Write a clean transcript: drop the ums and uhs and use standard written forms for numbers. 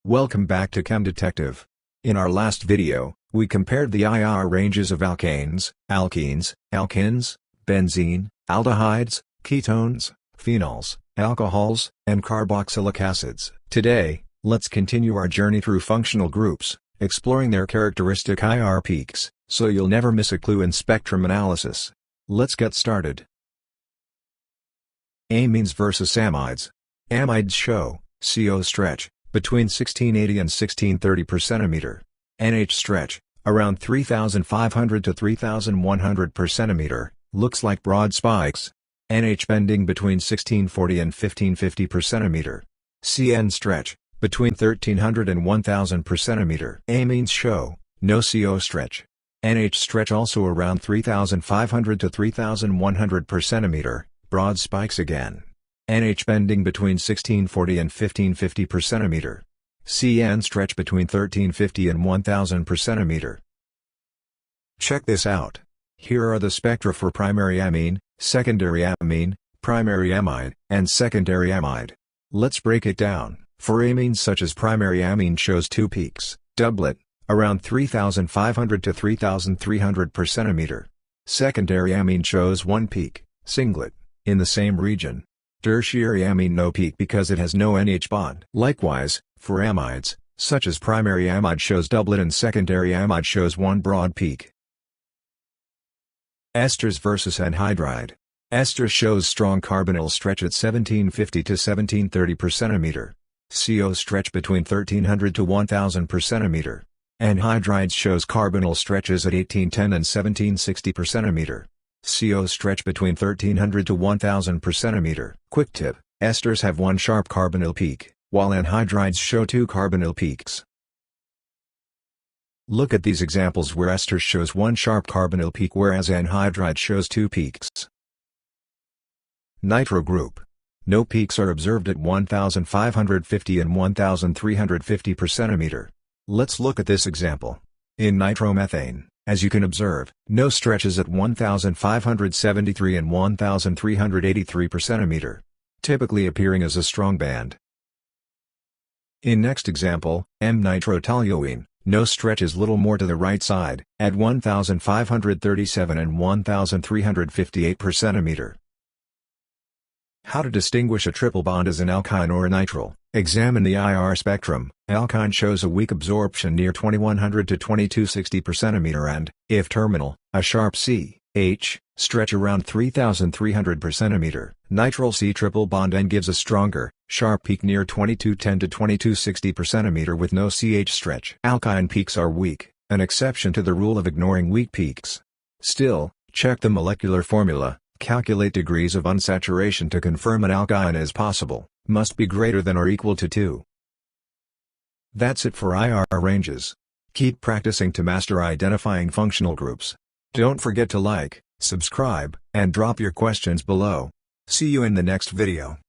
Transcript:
Welcome back to ChemDetective. In our last video, we compared the IR ranges of alkanes, alkenes, alkynes, benzene, aldehydes, ketones, phenols, alcohols, and carboxylic acids. Today, let's continue our journey through functional groups, exploring their characteristic IR peaks, so you'll never miss a clue in spectrum analysis. Let's get started. Amines versus amides. Amides show CO stretch between 1680 and 1630 per centimeter. NH stretch around 3500 to 3100 per centimeter, looks like broad spikes. NH bending between 1640 and 1550 per centimeter. CN stretch between 1300 and 1000 per centimeter. Amines show no CO stretch. NH stretch also around 3500 to 3100 per centimeter, broad spikes again. NH bending between 1640 and 1550 per centimeter. CN stretch between 1350 and 1000 per centimeter. Check this out. Here are the spectra for primary amine, secondary amine, primary amide, and secondary amide. Let's break it down. For amines such as primary amine shows two peaks, doublet, around 3500 to 3300 per centimeter. Secondary amine shows one peak, singlet, in the same region. Tertiary amine no peak because it has no NH bond. Likewise, for amides, such as primary amide shows doublet and secondary amide shows one broad peak. Esters versus anhydride. Esters shows strong carbonyl stretch at 1750 to 1730 per centimeter. CO stretch between 1300 to 1000 per centimeter. Anhydrides shows carbonyl stretches at 1810 and 1760 per centimeter. CO stretch between 1300 to 1000 per centimeter. Quick tip: esters have one sharp carbonyl peak, while anhydrides show two carbonyl peaks. Look at these examples where esters shows one sharp carbonyl peak whereas anhydride shows two peaks. Nitro group. No peaks are observed at 1550 and 1350 per centimeter. Let's look at this example. In nitromethane, as you can observe, no stretches at 1573 and 1383 per centimeter, typically appearing as a strong band. In next example, M-nitrotoluene, no stretch is little more to the right side, at 1537 and 1358 per centimeter. How to distinguish a triple bond as an alkyne or a nitrile? Examine the IR spectrum. Alkyne shows a weak absorption near 2100 to 2260 per centimeter and, if terminal, a sharp C-H stretch around 3300 per centimeter. Nitrile C triple bond N gives a stronger, sharp peak near 2210 to 2260 per centimeter with no CH stretch. Alkyne peaks are weak, an exception to the rule of ignoring weak peaks. Still, check the molecular formula. Calculate degrees of unsaturation to confirm an alkyne is possible, must be greater than or equal to 2. That's it for IR ranges. Keep practicing to master identifying functional groups. Don't forget to like, subscribe, and drop your questions below. See you in the next video.